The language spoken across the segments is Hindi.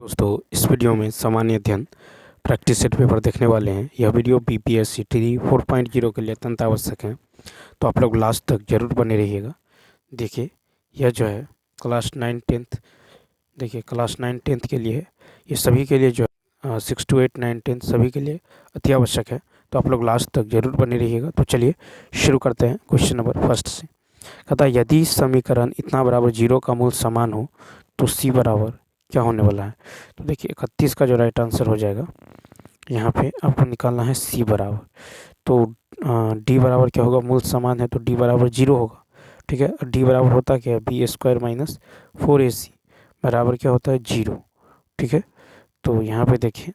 दोस्तों इस वीडियो में सामान्य अध्ययन प्रैक्टिस सेट पेपर देखने वाले हैं। यह वीडियो बीपीएससी टी 4.0 के लिए अत्यंत आवश्यक है, तो आप लोग लास्ट तक जरूर बने रहिएगा। देखिए यह जो है क्लास 9-10, देखिए क्लास 9-10 के लिए है। ये सभी के लिए जो है 6 to 8 9-10 सभी के लिए अति आवश्यक है, तो आप लोग लास्ट तक जरूर बने रहिएगा। तो चलिए शुरू करते हैं क्वेश्चन नंबर फर्स्ट से। कहता है यदि समीकरण इतना बराबर 0 का मूल समान हो तो सी बराबर क्या होने वाला है। तो देखिए 31 का जो राइट आंसर हो जाएगा, यहाँ पे आपको निकालना है सी बराबर। तो डी बराबर क्या होगा, मूल समान है तो डी बराबर 0 होगा। ठीक है, डी बराबर होता क्या है, बी स्क्वायर माइनस 4ac बराबर क्या होता है 0। ठीक है, तो यहाँ पे देखें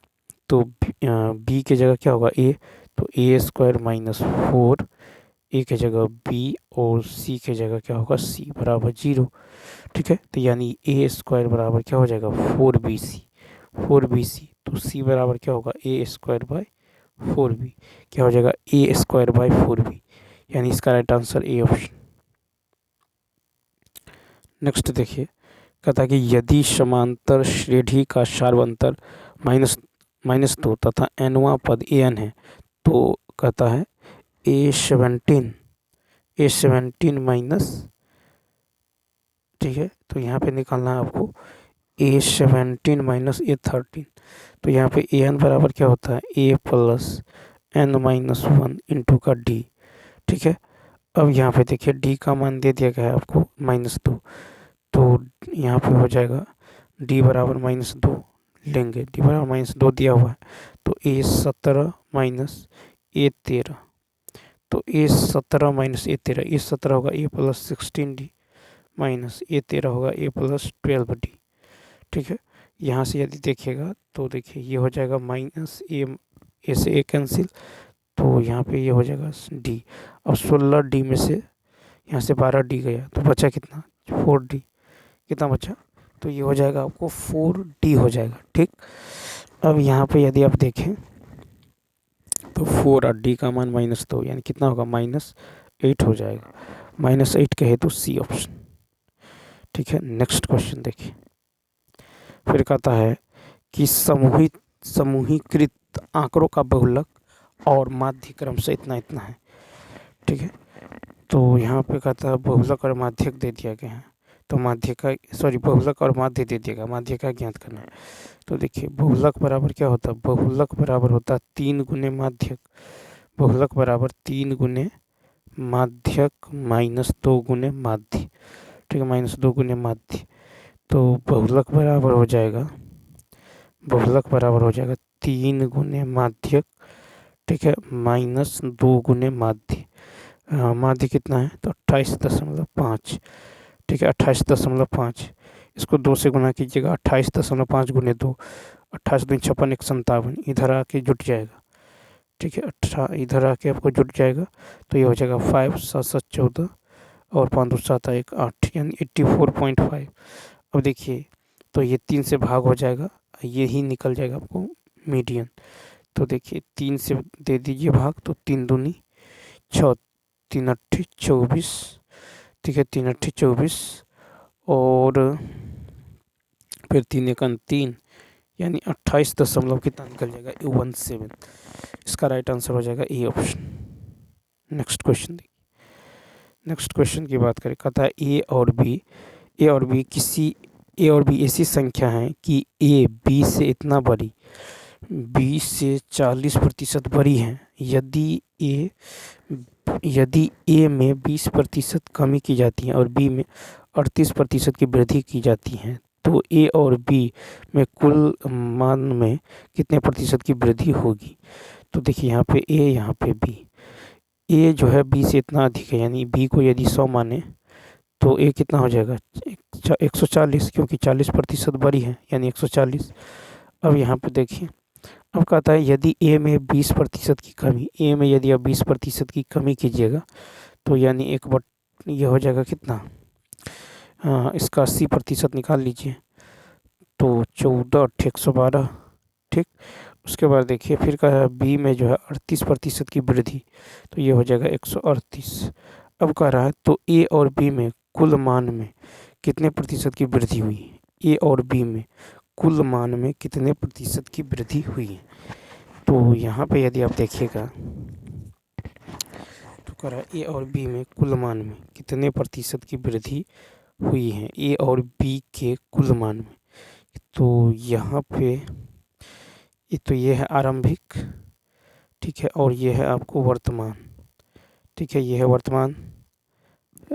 तो बी की जगह क्या होगा ए, तो ए स्क्वायर माइनस 4, ए की जगह बी और सी की जगह क्या होगा सी बराबर 0। ठीक है, तो यानी ए स्क्वायर बराबर क्या हो जाएगा 4bc। तो सी बराबर क्या होगा ए स्क्वायर बाई 4b, क्या हो जाएगा ए स्क्वायर बाई 4b, यानी इसका right answer A option. Next देखिए, कहता है कि यदि समांतर श्रेणी का सार्वंतर -2 तथा nवां पद an है तो कहता है a17 माइनस, ठीक है, तो यहाँ पे निकालना है आपको a17 माइनस a13। तो यहाँ पे an बराबर क्या होता है a प्लस n-1 इंटू का d। ठीक है, अब यहाँ पे देखिए d का मान दे दिया गया है आपको -2, तो यहाँ पे हो जाएगा d बराबर -2 लेंगे, d बराबर -2 दिया हुआ है। तो a17 माइनस a13, तो a17 माइनस a13 होगा a plus 16d minus a13 होगा a प्लस 12d। ठीक है, यहाँ से यदि देखिएगा तो देखिए ये हो जाएगा माइनस ए से ए कैंसिल, तो यहाँ पे ये हो जाएगा डी। अब 16d में से यहाँ से 12d गया तो बचा कितना 4d, कितना बचा, तो ये हो जाएगा आपको 4d हो जाएगा। ठीक, अब यहाँ पे यदि आप देखें तो 4 और d का मान -2 यानी कितना होगा -8 हो जाएगा। -8 कहे तो सी ऑप्शन। ठीक है, नेक्स्ट क्वेश्चन देखिए, फिर कहता है कि समूहीकृत आंकड़ों का बहुलक और माध्य क्रम से इतना इतना है। ठीक है, तो यहाँ पे कहता है बहुलक और माध्यक दे दिया गया है, तो बहुलक और माध्य दे दिया गया, माध्य का ज्ञात करना है। तो देखिए बहुलक बराबर क्या होता है, बहुलक बराबर होता है 3 गुने माध्यक, बहुलक बराबर 3 गुने माध्यक -2 गुने माध्य। ठीक है, -2 गुने माध्य, तो बहुलक बराबर हो जाएगा 3 गुने माध्यक। ठीक है, -2 गुने माध्य, माध्य कितना है तो 28.5। ठीक है, 28.5, इसको 2 से गुना कीजिएगा, 28.5 गुने 2, 28 दूनी 56, 157, इधर आके जुट जाएगा। ठीक है, इधर आके आपको जुट जाएगा, तो ये हो जाएगा 5 7 7 14 और 5 2 7 1 8 यानी 84.5। अब देखिए तो ये 3 से भाग हो जाएगा, ये ही निकल जाएगा आपको मीडियन। तो देखिए 3 से दे दीजिए भाग, तो 3 दूनी 6, 3 8 24। ठीक है, 3 8 24 और फिर 3 1 3 यानी 28 दशमलव कितना निकल जाएगा 17। इसका राइट आंसर हो जाएगा ए ऑप्शन। नेक्स्ट क्वेश्चन देखिए, नेक्स्ट क्वेश्चन की बात करें, कहता है ए और बी ऐसी संख्या हैं कि ए बी से इतना बड़ी, बी से 40% बड़ी है। यदि ए में 20% कमी की जाती है और बी में 38% की वृद्धि की जाती है, तो ए और बी में कुल मान में कितने प्रतिशत की वृद्धि होगी। तो देखिए यहाँ पे ए, यहाँ पे बी, ए जो है बी से इतना अधिक है, यानी बी को यदि 100 माने तो ए कितना हो जाएगा 140, क्योंकि 40% बड़ी है यानी 140। अब यहाँ पे देखिए, अब कहता है यदि ए में 20% की कमी, ए में यदि आप 20% की कमी कीजिएगा तो यानी ये हो जाएगा कितना, इसका 80% निकाल लीजिए, तो 14 8 112। ठीक, उसके बाद देखिए फिर कहा है बी में जो है 38% की वृद्धि, तो ये हो जाएगा 138। अब कह रहा है तो ए और बी में कुल मान में कितने प्रतिशत की वृद्धि हुई, ए और बी में कुल मान में कितने प्रतिशत की वृद्धि हुई है। तो यहाँ पे यदि आप देखिएगा तो कह रहा है ए और बी में कुल मान में कितने प्रतिशत की वृद्धि हुई है, ए और बी के कुल मान में। तो यहाँ पे ये है आरंभिक, ठीक है, और ये है आपको वर्तमान, ठीक है, ये है वर्तमान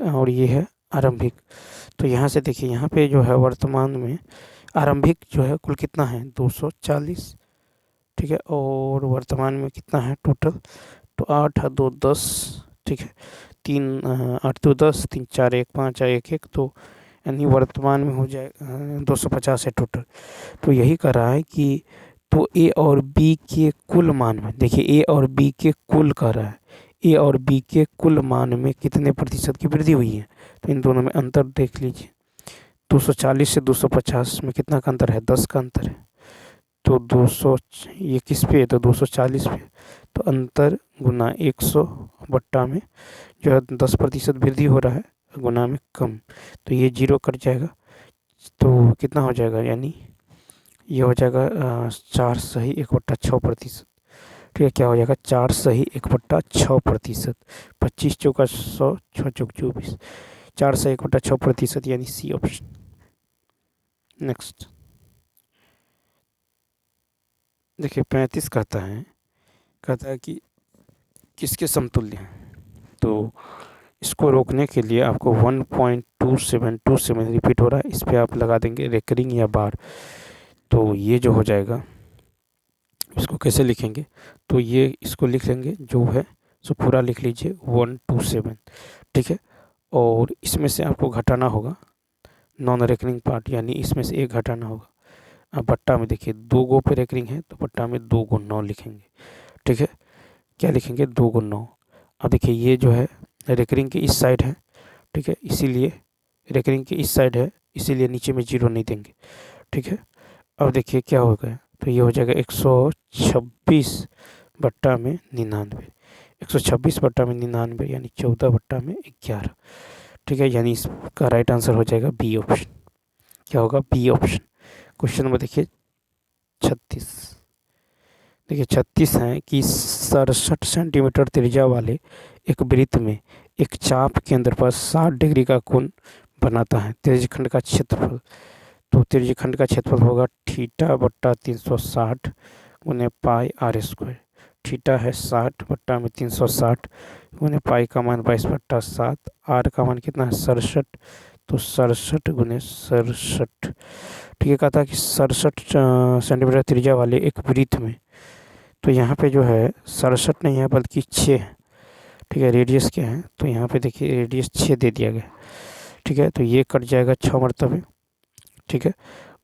और ये है आरंभिक। तो यहाँ से देखिए, यहाँ पे जो है वर्तमान में आरंभिक जो है कुल कितना है 240, ठीक है, और वर्तमान में कितना है टोटल, तो 8 और 2 10, ठीक है, 3 8 2 10, 3 4 1 5 1 1, तो यानी वर्तमान में हो जाए 250 है टोटल। तो यही कह रहा है कि तो ए और बी के कुल मान में, देखिए ए और बी के कुल कह रहा है, ए और बी के कुल मान में कितने प्रतिशत की वृद्धि हुई है। तो इन दोनों में अंतर देख लीजिए, 240 से 250 में कितना का अंतर है, 10 का अंतर है। तो 200 ये किस पे है, तो 240 पे, तो अंतर गुना 100 बट्टा में जो है 10% वृद्धि हो रहा है, गुना में कम, तो ये 0 कट जाएगा। तो कितना हो जाएगा, यानी ये हो जाएगा 4 सही 1/6%, ठीक है, क्या हो जाएगा 4 सही 1/6%, 25 चौका 100, 6 चौक 24, 4 सही 1/6%, यानी सी ऑप्शन। नेक्स्ट देखिए 35 कहता है कि किसके समतुल्य हैं। तो इसको रोकने के लिए आपको 1.2727 रिपीट हो रहा है, इस पर आप लगा देंगे रेकरिंग या बार। तो ये जो हो जाएगा, इसको कैसे लिखेंगे, तो ये इसको लिख लेंगे जो है सो पूरा लिख लीजिए 127, ठीक है, और इसमें से आपको घटाना होगा नॉन रेकरिंग पार्ट, यानी इसमें से एक घटाना होगा। अब बट्टा में देखिए 2 गो पे रेकरिंग है, तो बट्टा में 2 गुण 9 लिखेंगे, ठीक है, क्या लिखेंगे 2 गुण 9। अब देखिए ये जो है रेकरिंग के इस साइड है, ठीक है, इसीलिए रेकरिंग के इस साइड है, इसीलिए नीचे में 0 नहीं देंगे, ठीक है। अब देखिए क्या हो गया, तो ये हो जाएगा 126 बट्टा में 99, 126 बट्टा में 99, यानी 14 बट्टा में 11, ठीक है, यानी इसका राइट आंसर हो जाएगा बी ऑप्शन। क्या होगा, बी ऑप्शन। क्वेश्चन नंबर देखिए 36, देखिए 36 है कि 67 सेंटीमीटर त्रिज्या वाले एक वृत्त में एक चाप केंद्र पर 60 डिग्री का कोण बनाता है। त्रिज्यखंड का क्षेत्रफल, तो त्रिज्यखंड का क्षेत्रफल होगा थीटा बट्टा 360 गुने पाई आर स्क्वायर। थीटा है 60 बट्टा में 360 गुने पाई का मान 22/7, आर का मान कितना है 67, तो 67 गुने 67, ठीक है। कहता है कि 67 सेंटीमीटर त्रिज्या वाले एक वृत्त में, तो यहाँ पे जो है 67 नहीं है बल्कि 6 है, ठीक है, रेडियस क्या है, तो यहाँ पे देखिए रेडियस 6 दे दिया गया, ठीक है, तो ये कट जाएगा 6 मरतबे, ठीक है।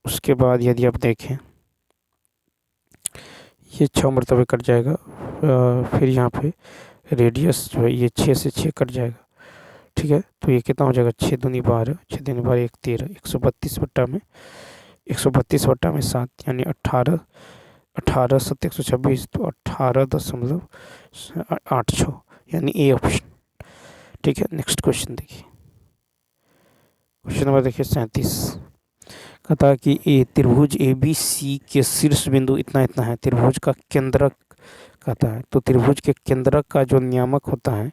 उसके बाद यदि आप देखें ये 6 मरतबे कट जाएगा, फिर यहाँ पे रेडियस जो है ये 6 से 6 कट जाएगा, ठीक है, तो ये कितना हो जाएगा 6 दूनी 12, 6 दूनी 12 1 13, 132 बट्टा में 7, यानी 18, 18 7 126, तो 18.86, यानी ए ऑप्शन, ठीक है। नेक्स्ट क्वेश्चन देखिए, क्वेश्चन नंबर देखिए 37, कहता है कि ए त्रिभुज ए बी सी के शीर्ष बिंदु इतना इतना है, त्रिभुज का केंद्रक कहता है। तो त्रिभुज के केंद्रक का जो नियामक होता है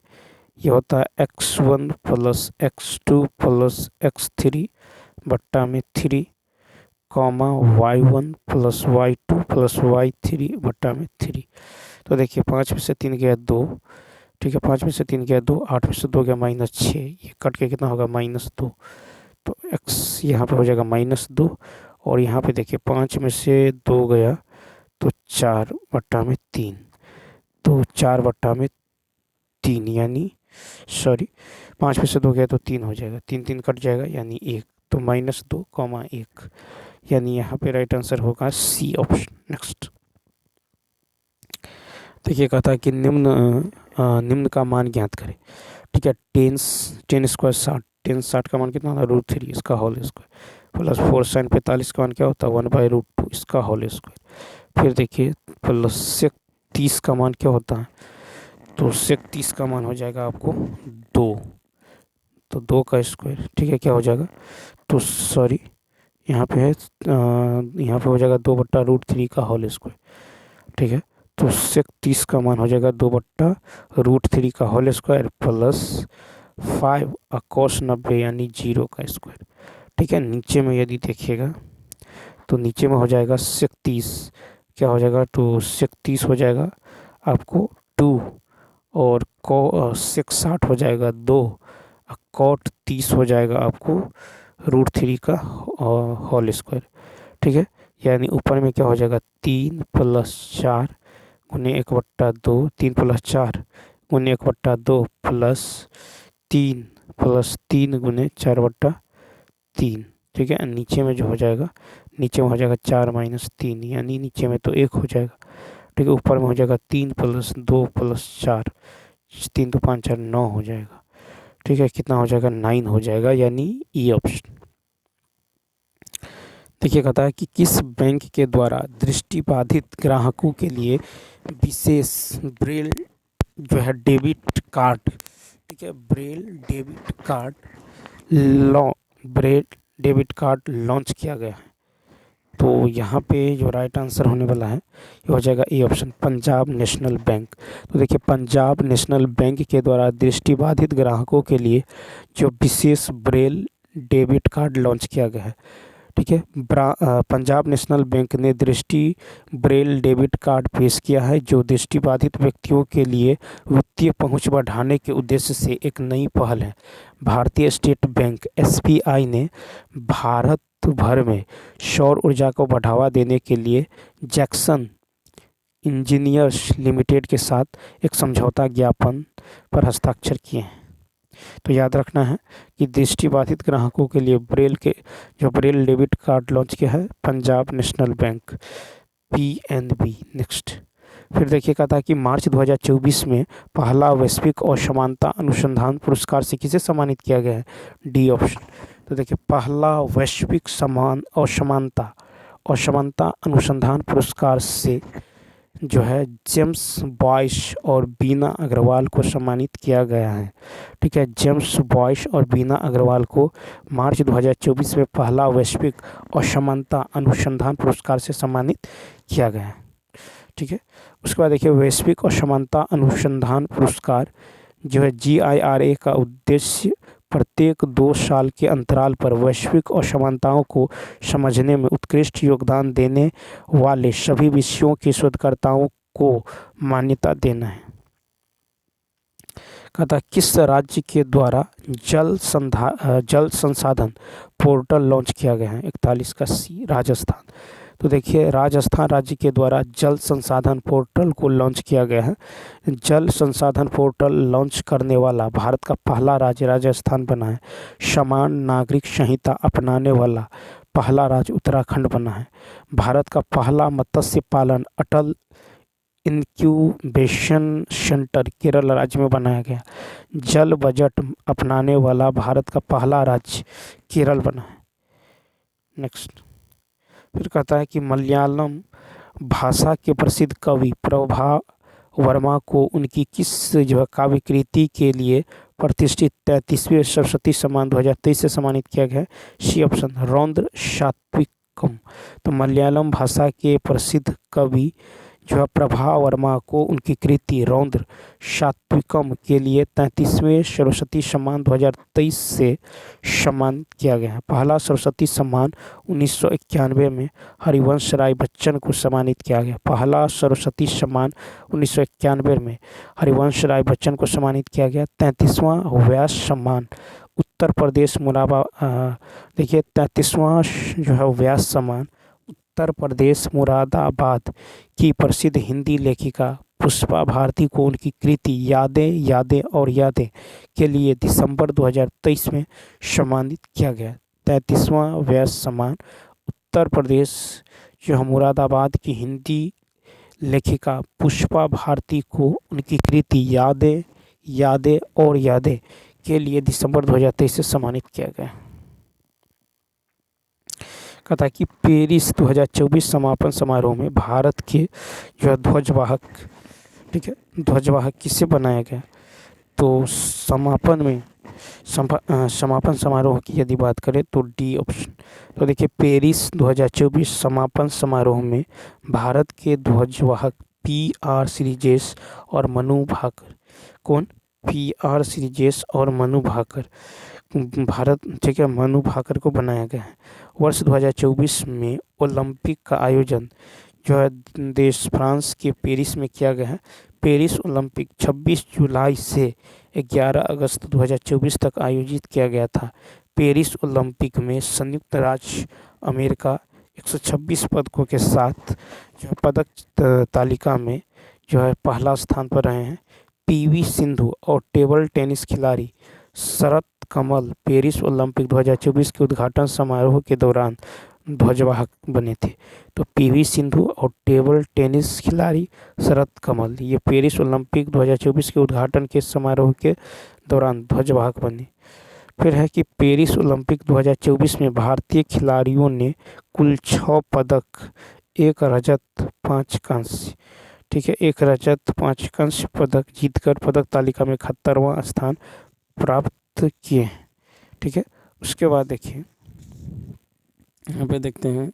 ये होता है x1 plus x2 plus x3 बट्टा में 3 comma y1 plus y2 plus y3 बट्टा में 3। तो देखिए 5 में से 3 गया 2, ठीक है, 5 में से 3 गया 2, 8 में से 2 गया -6, ये कट के कितना होगा -2, तो x यहाँ पे हो जाएगा -2, और यहाँ पे देखिए 5 में से 2 गया तो 4 बट्टा में 3, तो 4 बट्टा में 3, यानी सॉरी 5 में से 2 गया तो 3 हो जाएगा, 3 3 कट जाएगा, यानी 1, तो -2, 1, यानी यहाँ पे राइट आंसर होगा सी ऑप्शन। नेक्स्ट देखिए कहता है कि निम्न का मान ज्ञात करें, ठीक है। 10 स्क्वायर 60, 10 का मान कितना होता है √3 इसका होल स्क्वायर, प्लस 4 sin 45 का मान क्या होता है 1/√2 इसका होल स्क्वायर। फिर देखिए प्लस सेक 30 का मान क्या होता है, तो सेक 30 का मान हो जाएगा आपको 2, तो 2 का स्क्वायर, ठीक है, क्या हो जाएगा, तो सॉरी यहाँ पे है यहाँ पे हो जाएगा 2/√3 का होल स्क्वायर, ठीक है। तो सेक 30 का मान हो जाएगा 2/√3 का होल स्क्वायर प्लस 5 cos 90 यानी 0 का स्क्वायर, ठीक है। नीचे में यदि देखिएगा तो नीचे में हो जाएगा सेक 30, क्या हो जाएगा, तो सेक 30 हो जाएगा आपको 2 और सेक 60 हो जाएगा 2, कॉट 30 हो जाएगा आपको √3 का होल स्क्वायर, ठीक है। यानी ऊपर में क्या हो जाएगा 3 + 4 गुने 1/2, 3 + 4 गुने 1/2 प्लस 3 + 3 गुने 4/3, ठीक है। नीचे में जो हो जाएगा, नीचे में हो जाएगा 4 - 3 यानी नीचे में तो 1 हो जाएगा, ठीक है। ऊपर में हो जाएगा 3 + 2 + 4, 3 × 2 = 5 × 9 हो जाएगा, ठीक है। कितना हो जाएगा 9 हो जाएगा, यानी ई ऑप्शन। देखिए कहता है कि किस बैंक के द्वारा दृष्टिबाधित ग्राहकों के लिए विशेष ब्रेल जो है डेबिट कार्ड, ठीक है, ब्रेल डेबिट कार्ड लॉन्च किया गया है। तो यहाँ पे जो राइट आंसर होने वाला है ये हो जाएगा A option, Punjab national bank. तो देखिए पंजाब नेशनल बैंक के द्वारा दृष्टिबाधित ग्राहकों के लिए जो विशेष ब्रेल डेबिट कार्ड लॉन्च किया गया है, ठीक है। पंजाब नेशनल बैंक ने दृष्टि ब्रेल डेबिट कार्ड पेश किया है, जो दृष्टिबाधित व्यक्तियों के लिए वित्तीय पहुंच बढ़ाने के उद्देश्य से एक नई पहल है। भारतीय स्टेट बैंक एसबीआई ने भारत भर में सौर ऊर्जा को बढ़ावा देने के लिए जैक्सन इंजीनियर्स लिमिटेड के साथ एक समझौता ज्ञापन पर हस्ताक्षर किए हैं। तो याद रखना है कि दृष्टिबाधित ग्राहकों के लिए ब्रेल डेबिट कार्ड लॉन्च किया है Punjab national bank PNB. Next फिर देखिए कहता है कि मार्च 2024 में पहला वैश्विक असमानता अनुसंधान पुरस्कार से किसे सम्मानित किया गया है, डी ऑप्शन। तो देखिए पहला वैश्विक असमानता अनुसंधान पुरस्कार से जो है जेम्स बॉयस और बीना अग्रवाल को सम्मानित किया गया है, ठीक है। जेम्स बॉयस और बीना अग्रवाल को मार्च 2024 में पहला वैश्विक असमानता अनुसंधान पुरस्कार से सम्मानित किया गया है, ठीक है। उसके बाद देखिए वैश्विक असमानता अनुसंधान पुरस्कार जो है GIRA का उद्देश्य प्रत्येक 2 साल के अंतराल पर वैश्विक असमानताओं को समझने में उत्कृष्ट योगदान देने वाले सभी विषयों के शोधकर्ताओं को मान्यता देना है। कहता किस राज्य के द्वारा जल संसाधन पोर्टल लॉन्च किया गया है, 41 का सी, राजस्थान। तो देखिए राजस्थान राज्य के द्वारा जल संसाधन पोर्टल को लॉन्च किया गया है। जल संसाधन पोर्टल लॉन्च करने वाला भारत का पहला राज्य राजस्थान बना है। समान नागरिक संहिता अपनाने वाला पहला राज्य उत्तराखंड बना है। भारत का पहला मत्स्य पालन अटल इंक्यूबेशन सेंटर केरल राज्य में बनाया गया। जल बजट अपनाने वाला भारत का पहला राज्य केरल बना है। नेक्स्ट फिर कहता है कि मलयालम भाषा के प्रसिद्ध कवि प्रभा वर्मा को उनकी किस जो काव्य कृति के लिए प्रतिष्ठित 33वें सरस्वती सम्मान 2023 से सम्मानित किया गया है, सी ऑप्शन, रौद्र सात्विकम। तो मलयालम भाषा के प्रसिद्ध कवि जो है प्रभा वर्मा को उनकी कृति रौद्र सात्विकम के लिए 33वें सरस्वती सम्मान 2023 से सम्मानित किया गया है। पहला सरस्वती सम्मान 1991 में हरिवंश राय बच्चन को सम्मानित किया गया। पहला सरस्वती सम्मान 1991 में हरिवंश राय बच्चन को सम्मानित किया गया। 33वां व्यास सम्मान उत्तर प्रदेश देखिए 33वां जो है व्यास सम्मान उत्तर प्रदेश मुरादाबाद की प्रसिद्ध हिंदी लेखिका पुष्पा भारती को उनकी कृति यादें और यादें के लिए दिसंबर 2023 में सम्मानित किया गया। 33वां व्यास सम्मान उत्तर प्रदेश जो है मुरादाबाद की हिंदी लेखिका पुष्पा भारती को उनकी कृति यादें और यादें के लिए दिसंबर 2023 से सम्मानित किया गया। कहता है कि पेरिस 2024 समापन समारोह में भारत के जो ध्वजवाहक, ठीक है, ध्वजवाहक किसे बनाया गया, तो समापन में समापन समारोह की यदि बात करें तो डी ऑप्शन। तो देखिए पेरिस 2024 समापन समारोह में भारत के ध्वजवाहक PR श्रीजेश और मनु भाकर। कौन? PR श्रीजेश और मनु भाकर। भारत, ठीक है, मनु भाकर को बनाया गया है। वर्ष 2024 में ओलंपिक का आयोजन जो है देश फ्रांस के पेरिस में किया गया है। पेरिस ओलंपिक 26 जुलाई से 11 अगस्त 2024 तक आयोजित किया गया था। पेरिस ओलंपिक में संयुक्त राज्य अमेरिका 126 पदकों के साथ जो पदक तालिका में जो है पहला स्थान पर रहे हैं। PV सिंधु और टेबल टेनिस खिलाड़ी शरत कमल पेरिस ओलंपिक 2024 के उद्घाटन समारोह के दौरान ध्वजवाहक बने थे। तो PV सिंधु और टेबल टेनिस खिलाड़ी शरत कमल ये पेरिस ओलंपिक 2024 के उद्घाटन के समारोह के दौरान ध्वजवाहक बने। फिर है कि पेरिस ओलंपिक 2024 में भारतीय खिलाड़ियों ने कुल 6 पदक, 1 रजत 5 कांस्य, ठीक है, 1 रजत 5 कांस्य पदक जीतकर पदक तालिका में 71वां स्थान प्राप्त किए हैं। ठीक है, उसके बाद देखिए यहाँ पे देखते हैं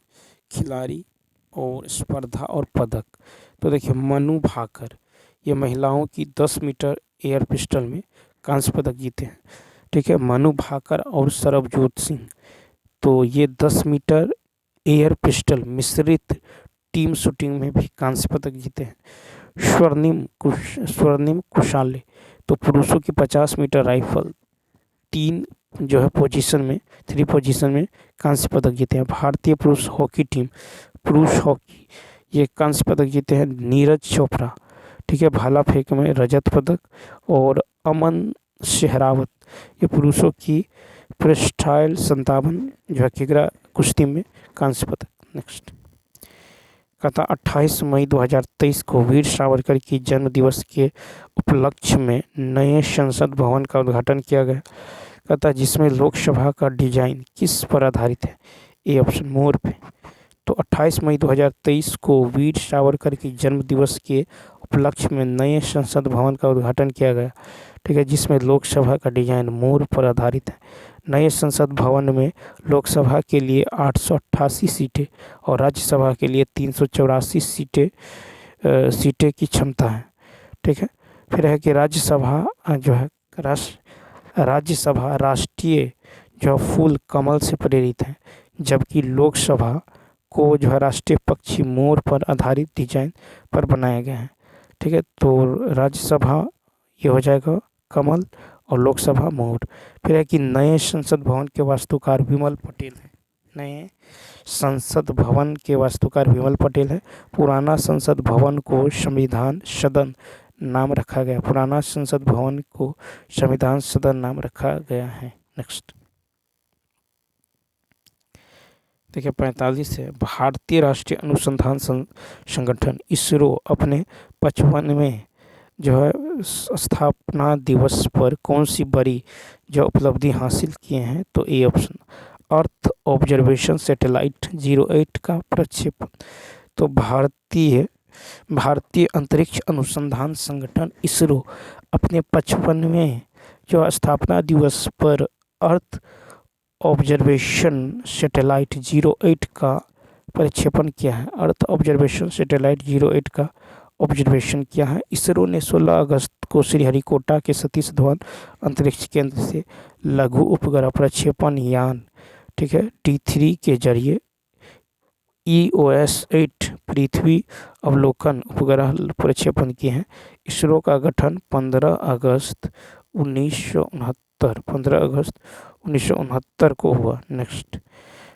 खिलाड़ी और स्पर्धा और पदक। तो देखिए मनु भाकर ये महिलाओं की 10 मीटर एयर पिस्टल में कांस्य पदक जीते हैं। ठीक है, मनु भाकर और सरबजोत सिंह तो ये 10 मीटर एयर पिस्टल मिश्रित टीम शूटिंग में भी कांस्य पदक जीते हैं। स्वर्णिम कुशाले तो पुरुषों की 50 मीटर राइफल 3 जो है पोजीशन में 3 पोजीशन में कांस्य पदक जीते हैं। भारतीय पुरुष हॉकी टीम पुरुष हॉकी ये कांस्य पदक जीते हैं नीरज चोपड़ा। ठीक है, भाला फेंक में रजत पदक और अमन शेहरावत ये पुरुषों की फ्रीस्टाइल 57 जो है किग्रा कुश्ती में कांस्य पदक। नेक्स्ट कहता 28 मई 2023 को वीर सावरकर की जन्म दिवस के उपलक्ष्य में नए संसद भवन का उद्घाटन किया गया। कहता जिसमें लोकसभा का डिजाइन किस पर आधारित है? ए ऑप्शन मोर पे। तो 28 मई 2023 को वीर सावरकर की जन्म दिवस के उपलक्ष्य में नए संसद भवन का उद्घाटन किया गया। ठीक है, जिसमें लोकसभा का डिजाइन मोर पर आधारित है। नए संसद भवन में लोकसभा के लिए 888 सीटें और राज्यसभा के लिए 384 सीटें की क्षमता है। ठीक है, फिर है कि राज्यसभा जो है राज्यसभा राष्ट्रीय जो फूल कमल से प्रेरित है, जबकि लोकसभा को जो है राष्ट्रीय पक्षी मोर पर आधारित डिजाइन पर बनाया गया है। ठीक है, तो राज्यसभा ये हो जाएगा कमल और लोकसभा मोर। फिर है कि नए संसद भवन के वास्तुकार विमल पटेल है। नए संसद भवन के वास्तुकार विमल पटेल है। पुराना संसद भवन को संविधान सदन नाम रखा गया। पुराना संसद भवन को संविधान सदन नाम रखा गया है। नेक्स्ट देखिए 45 है भारतीय राष्ट्रीय अनुसंधान संगठन इसरो अपने 55वें जो है स्थापना दिवस पर कौन सी बड़ी जो उपलब्धि हासिल किए हैं? तो A option earth observation satellite 08 का प्रक्षेपण। तो भारतीय अंतरिक्ष अनुसंधान संगठन इसरो अपने 55वें जो स्थापना दिवस पर अर्थ ऑब्जर्वेशन सैटेलाइट 08 का प्रक्षेपण किया है। अर्थ ऑब्जर्वेशन सैटेलाइट 08 का ऑब्जर्वेशन किया है। इसरो ने 16 अगस्त को श्रीहरिकोटा के सतीश धवन अंतरिक्ष केंद्र से लघु उपग्रह प्रक्षेपण यान, ठीक है, T3 के जरिए EOS-8 पृथ्वी अवलोकन उपग्रह प्रक्षेपण किए हैं। इसरो का गठन 15 अगस्त 1969 को हुआ। नेक्स्ट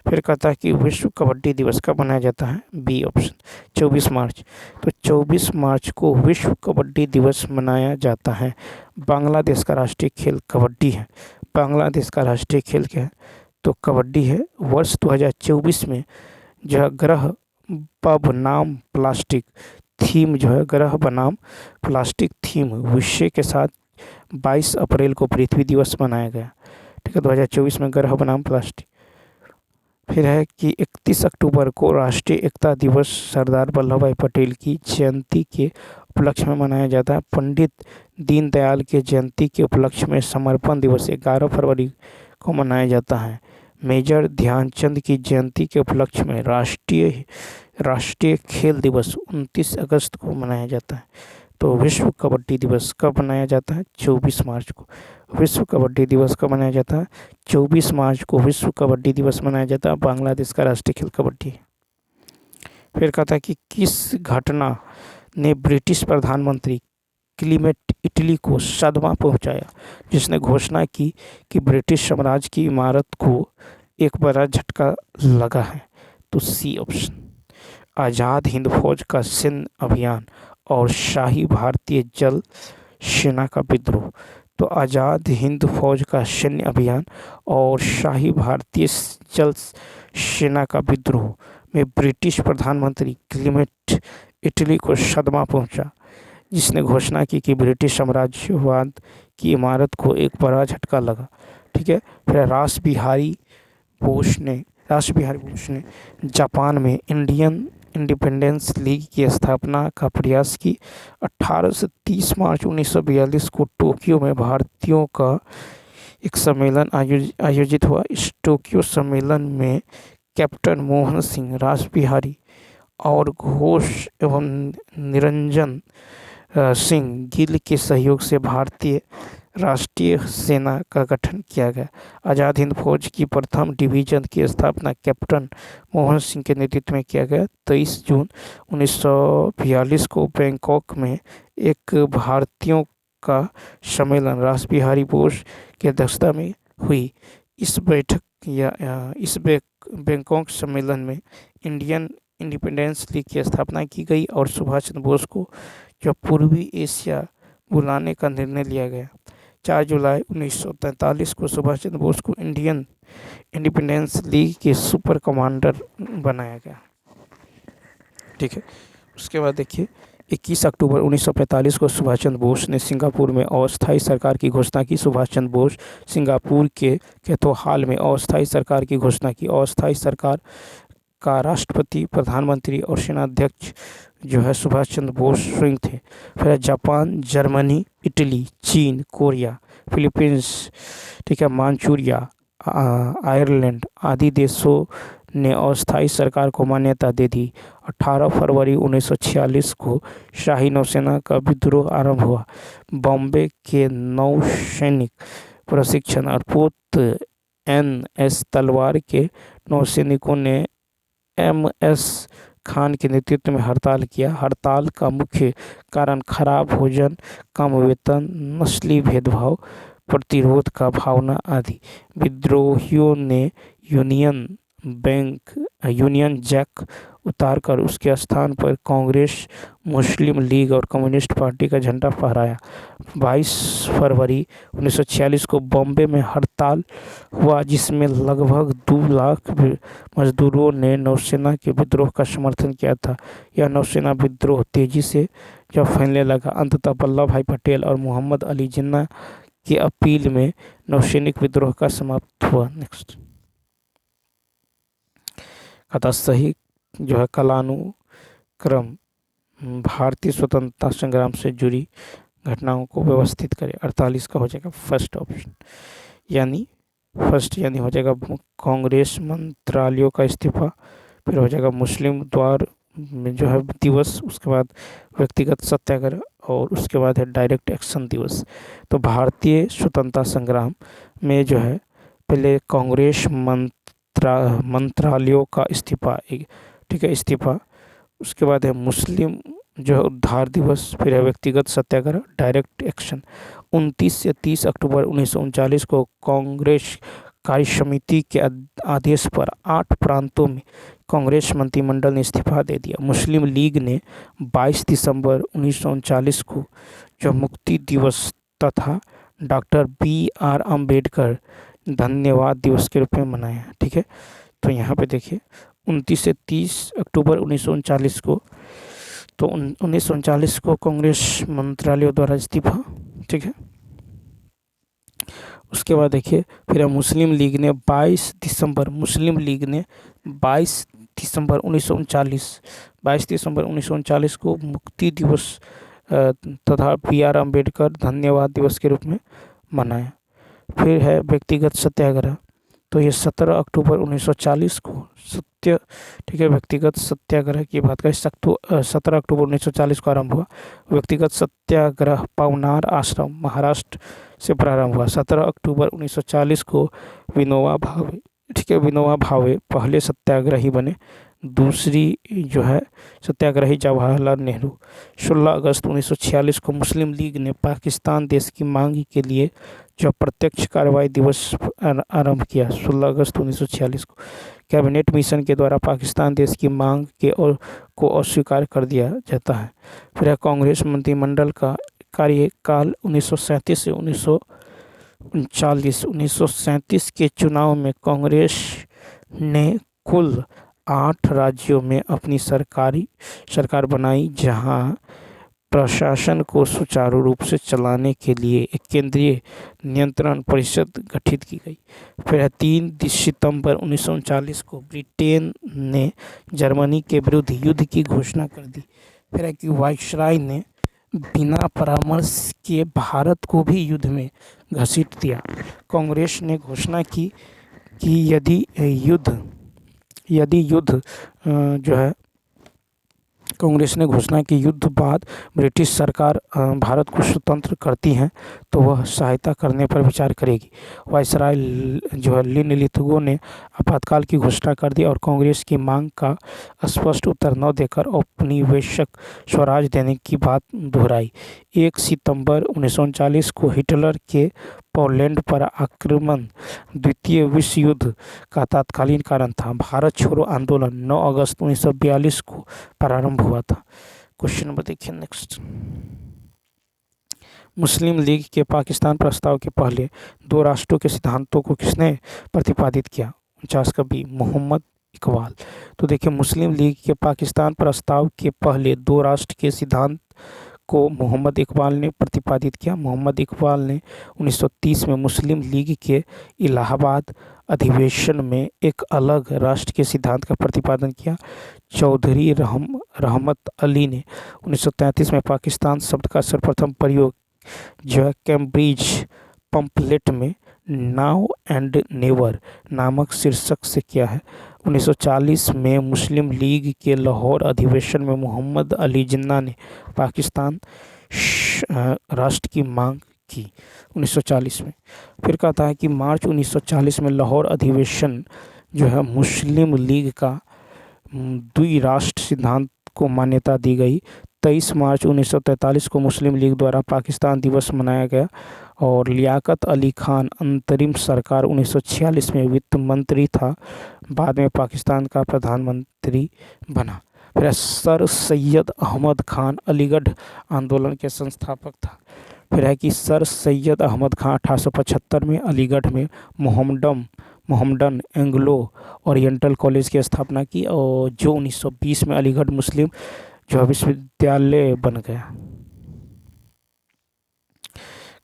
फिर कहता है कि विश्व कबड्डी दिवस कब मनाया जाता है? बी ऑप्शन 24 मार्च। तो 24 मार्च को विश्व कबड्डी दिवस मनाया जाता है। बांग्लादेश का राष्ट्रीय खेल कबड्डी है। बांग्लादेश का राष्ट्रीय खेल क्या है? तो कबड्डी है। वर्ष 2024 में जो है ग्रह बनाम प्लास्टिक थीम जो है ग्रह बनाम प्लास्टिक थीम विषय के साथ 22 अप्रैल को पृथ्वी दिवस मनाया गया। ठीक है, 2024 में ग्रह बनाम प्लास्टिक। फिर है कि 31 अक्टूबर को राष्ट्रीय एकता दिवस सरदार वल्लभ भाई पटेल की जयंती के उपलक्ष्य में मनाया जाता है। पंडित दीनदयाल के जयंती के उपलक्ष्य में समर्पण दिवस 11 फरवरी को मनाया जाता है। मेजर ध्यानचंद की जयंती के उपलक्ष्य में राष्ट्रीय खेल दिवस 29 अगस्त को मनाया जाता है। तो विश्व कबड्डी दिवस कब मनाया जाता है? 24 मार्च को। विश्व कबड्डी दिवस कब मनाया जाता है? 24 मार्च को विश्व कबड्डी दिवस मनाया जाता है। बांग्लादेश का राष्ट्रीय खेल कबड्डी। फिर कहता है कि किस घटना ने ब्रिटिश प्रधानमंत्री क्लीमेट इटली को सदमा पहुंचाया, जिसने घोषणा की कि ब्रिटिश साम्राज्य की इमारत को एक बड़ा झटका लगा है? तो सी ऑप्शन, आज़ाद हिंद फौज का सैन्य अभियान और शाही भारतीय जल सेना का विद्रोह। तो आज़ाद हिंद फौज का सैन्य अभियान और शाही भारतीय जल सेना का विद्रोह में ब्रिटिश प्रधानमंत्री क्लीमेट इटली को सदमा पहुंचा, जिसने घोषणा की कि ब्रिटिश साम्राज्यवाद की इमारत को एक बड़ा झटका लगा। ठीक है। फिर रासबिहारी बोस ने जापान में इंडियन इंडिपेंडेंस लीग की स्थापना का प्रयास की। 18 से 30 मार्च 1942 को टोक्यो में भारतीयों का एक सम्मेलन आयोजित हुआ। इस टोक्यो सम्मेलन में कैप्टन मोहन सिंह, रासबिहारी और घोष एवं निरंजन सिंह गिल के सहयोग से भारतीय राष्ट्रीय सेना का गठन किया गया। आज़ाद हिंद फौज की प्रथम डिवीजन की स्थापना कैप्टन मोहन सिंह के नेतृत्व में किया गया। 23 जून 1942 को बैंकॉक में एक भारतीयों का सम्मेलन रासबिहारी बोस की अध्यक्षता में हुई। इस बैंकॉक सम्मेलन में इंडियन इंडिपेंडेंस लीग की स्थापना की गई और सुभाष चंद्र बोस को जो पूर्वी एशिया बुलाने का निर्णय लिया गया। 4 जुलाई 1943 को सुभाष चंद्र बोस को इंडियन इंडिपेंडेंस लीग के सुपर कमांडर बनाया गया। ठीक है। उसके बाद देखिए 21 अक्टूबर 1945 को सुभाष चंद्र बोस ने सिंगापुर में अस्थायी सरकार की घोषणा की। सुभाष चंद्र बोस सिंगापुर के केतोहाल में अस्थायी सरकार की घोषणा की। अस्थायी सरकार का राष्ट्रपति, प्रधानमंत्री और सेनाध्यक्ष जो है सुभाष चंद्र बोस स्वयं थे। फिर जापान, जर्मनी, इटली, चीन, कोरिया, फिलीपींस, ठीक है, मांचूरिया, आयरलैंड आदि देशों ने अस्थायी सरकार को मान्यता दे दी। 18 फरवरी 1946 को शाही नौसेना का विद्रोह आरंभ हुआ। बॉम्बे के नौसैनिक प्रशिक्षण और पोत NS तलवार के नौसैनिकों ने MS खान के नेतृत्व में हड़ताल किया। हड़ताल का मुख्य कारण खराब भोजन, कम वेतन, नस्ली भेदभाव, प्रतिरोध का भावना आदि। विद्रोहियों ने यूनियन जैक उतारकर उसके स्थान पर कांग्रेस, मुस्लिम लीग और कम्युनिस्ट पार्टी का झंडा फहराया। 22 फरवरी 1946 को बॉम्बे में हड़ताल हुआ, जिसमें लगभग 2 लाख मजदूरों ने नौसेना के विद्रोह का समर्थन किया था। यह नौसेना विद्रोह तेजी से जब फैलने लगा, अंततः वल्लभ भाई पटेल और मोहम्मद अली जिन्ना की अपील में नौसैनिक विद्रोह का समाप्त हुआ। नेक्स्ट कथा सही जो है कालानुक्रम भारतीय स्वतंत्रता संग्राम से जुड़ी घटनाओं को व्यवस्थित करें। 48 का हो जाएगा फर्स्ट ऑप्शन, यानी हो जाएगा कांग्रेस मंत्रालयों का इस्तीफा। फिर हो जाएगा मुस्लिम द्वार में जो है दिवस, उसके बाद व्यक्तिगत सत्याग्रह और उसके बाद है डायरेक्ट एक्शन दिवस। तो भारतीय स्वतंत्रता संग्राम में जो है पहले कांग्रेस मंत्रालयों का इस्तीफा, ठीक है, इस्तीफा। उसके बाद है मुस्लिम जो है उद्धार दिवस। फिर है व्यक्तिगत सत्याग्रह, डायरेक्ट एक्शन। 29 से 30 अक्टूबर 1939 को कांग्रेस कार्य समिति के आदेश पर 8 प्रांतों में कांग्रेस मंत्रिमंडल ने इस्तीफा दे दिया। मुस्लिम लीग ने 22 दिसंबर 1939 को जो मुक्ति दिवस तथा डॉक्टर BR अम्बेडकर धन्यवाद दिवस के रूप में मनाया। ठीक है। तो यहाँ पे देखिए 29 से 30 अक्टूबर 1939 को, तो 1939 को कांग्रेस मंत्रालयों द्वारा इस्तीफा। ठीक है। उसके बाद देखिए फिर मुस्लिम लीग ने 22 दिसंबर 1939 को मुक्ति दिवस तथा बी.आर. अम्बेडकर धन्यवाद दिवस के रूप में मनाया। फिर है व्यक्तिगत सत्याग्रह, तो ये 17 अक्टूबर 1940 को ठीक है, व्यक्तिगत सत्याग्रह की बात करें 17 अक्टूबर 1940 को आरंभ हुआ। व्यक्तिगत सत्याग्रह पवनार आश्रम महाराष्ट्र से प्रारंभ हुआ। 17 अक्टूबर 1940 को विनोबा भावे, ठीक है, विनोबा भावे पहले सत्याग्रही बने। दूसरी जो है सत्याग्रही जवाहरलाल नेहरू। 16 अगस्त 1946 को मुस्लिम लीग ने पाकिस्तान देश की मांग के लिए जो प्रत्यक्ष कार्रवाई दिवस आरंभ किया। 16 अगस्त 1946 को कैबिनेट मिशन के द्वारा पाकिस्तान देश की मांग को अस्वीकार कर दिया जाता है। फिर है कांग्रेस मंत्रिमंडल का कार्यकाल 1937 से 1939। 1937 के चुनाव में कांग्रेस ने कुल 8 राज्यों में अपनी सरकार बनाई, जहां प्रशासन को सुचारू रूप से चलाने के लिए एक केंद्रीय नियंत्रण परिषद गठित की गई। फिर 3 सितंबर 1939 को ब्रिटेन ने जर्मनी के विरुद्ध युद्ध की घोषणा कर दी। फिर है कि वायसराय ने बिना परामर्श के भारत को भी युद्ध में घसीट दिया। कांग्रेस ने घोषणा की कि यदि युद्ध जो है कांग्रेस ने घोषणा की युद्ध बाद ब्रिटिश सरकार भारत को स्वतंत्र करती है तो वह सहायता करने पर विचार करेगी। वायसराय जो है लिनलिथगो ने आपातकाल की घोषणा कर दी और कांग्रेस की मांग का स्पष्ट उत्तर न देकर औपनिवेशिक स्वराज देने की बात दोहराई। 1 सितंबर 1939 को हिटलर के पोलैंड पर आक्रमण द्वितीय विश्व युद्ध का तत्कालीन कारण था। भारत छोड़ो आंदोलन 9 अगस्त 1942 को प्रारंभ हुआ था। क्वेश्चन नंबर देखिए नेक्स्ट। मुस्लिम लीग के पाकिस्तान प्रस्ताव के पहले 2 राष्ट्रों के सिद्धांतों को किसने प्रतिपादित किया? 49 का बी मोहम्मद इकबाल। तो देखिए मुस्लिम लीग के पाकिस्तान प्रस्ताव के पहले 2 राष्ट्र के सिद्धांत को मोहम्मद इकबाल ने प्रतिपादित किया। मोहम्मद इकबाल ने 1930 में मुस्लिम लीग के इलाहाबाद अधिवेशन में एक अलग राष्ट्र के सिद्धांत का प्रतिपादन किया। चौधरी रहमत अली ने 1933 में पाकिस्तान शब्द का सर्वप्रथम प्रयोग जो है कैम्ब्रिज पंपलेट में नाउ एंड नेवर नामक शीर्षक से किया है। 1940 में मुस्लिम लीग के लाहौर अधिवेशन में मोहम्मद अली जिन्ना ने पाकिस्तान राष्ट्र की मांग की 1940 में। फिर कहता है कि मार्च 1940 में लाहौर अधिवेशन जो है मुस्लिम लीग का द्विराष्ट्र सिद्धांत को मान्यता दी गई। 23 मार्च 1943 को मुस्लिम लीग द्वारा पाकिस्तान दिवस मनाया गया और लियाकत अली खान अंतरिम सरकार 1946 में वित्त मंत्री था, बाद में पाकिस्तान का प्रधानमंत्री बना। फिर सर सैयद अहमद खान अलीगढ़ आंदोलन के संस्थापक था। फिर है कि सर सैयद अहमद खान 1875 में अलीगढ़ में मोहम्मडन एंग्लो ओरिएंटल कॉलेज की स्थापना की और जो 1920 में अलीगढ़ मुस्लिम जो विश्वविद्यालय बन गया।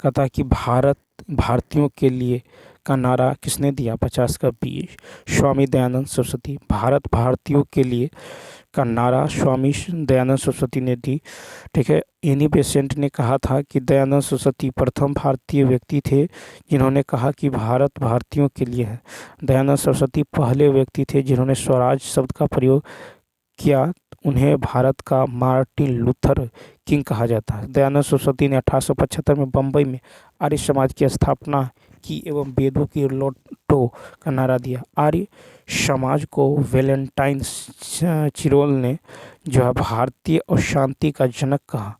कहता है कि भारतीयों के लिए का नारा किसने दिया? 50 का बी स्वामी दयानंद सरस्वती। भारत भारतीयों के लिए का नारा स्वामी दयानंद सरस्वती ने दी। ठीक है, एनी बेसेंट ने कहा था कि दयानंद सरस्वती प्रथम भारतीय व्यक्ति थे जिन्होंने कहा कि भारत भारतीयों के लिए है। दयानंद सरस्वती पहले व्यक्ति थे जिन्होंने स्वराज शब्द का प्रयोग किया। उन्हें भारत का मार्टिन लूथर किंग कहा जाता है। दयानंद सरस्वती ने 1875 में बम्बई में आर्य समाज की स्थापना की एवं वेदों की लौटो का नारा दिया। आर्य समाज को वैलेंटाइन चिरोल ने जो है भारतीय और शांति का जनक कहा।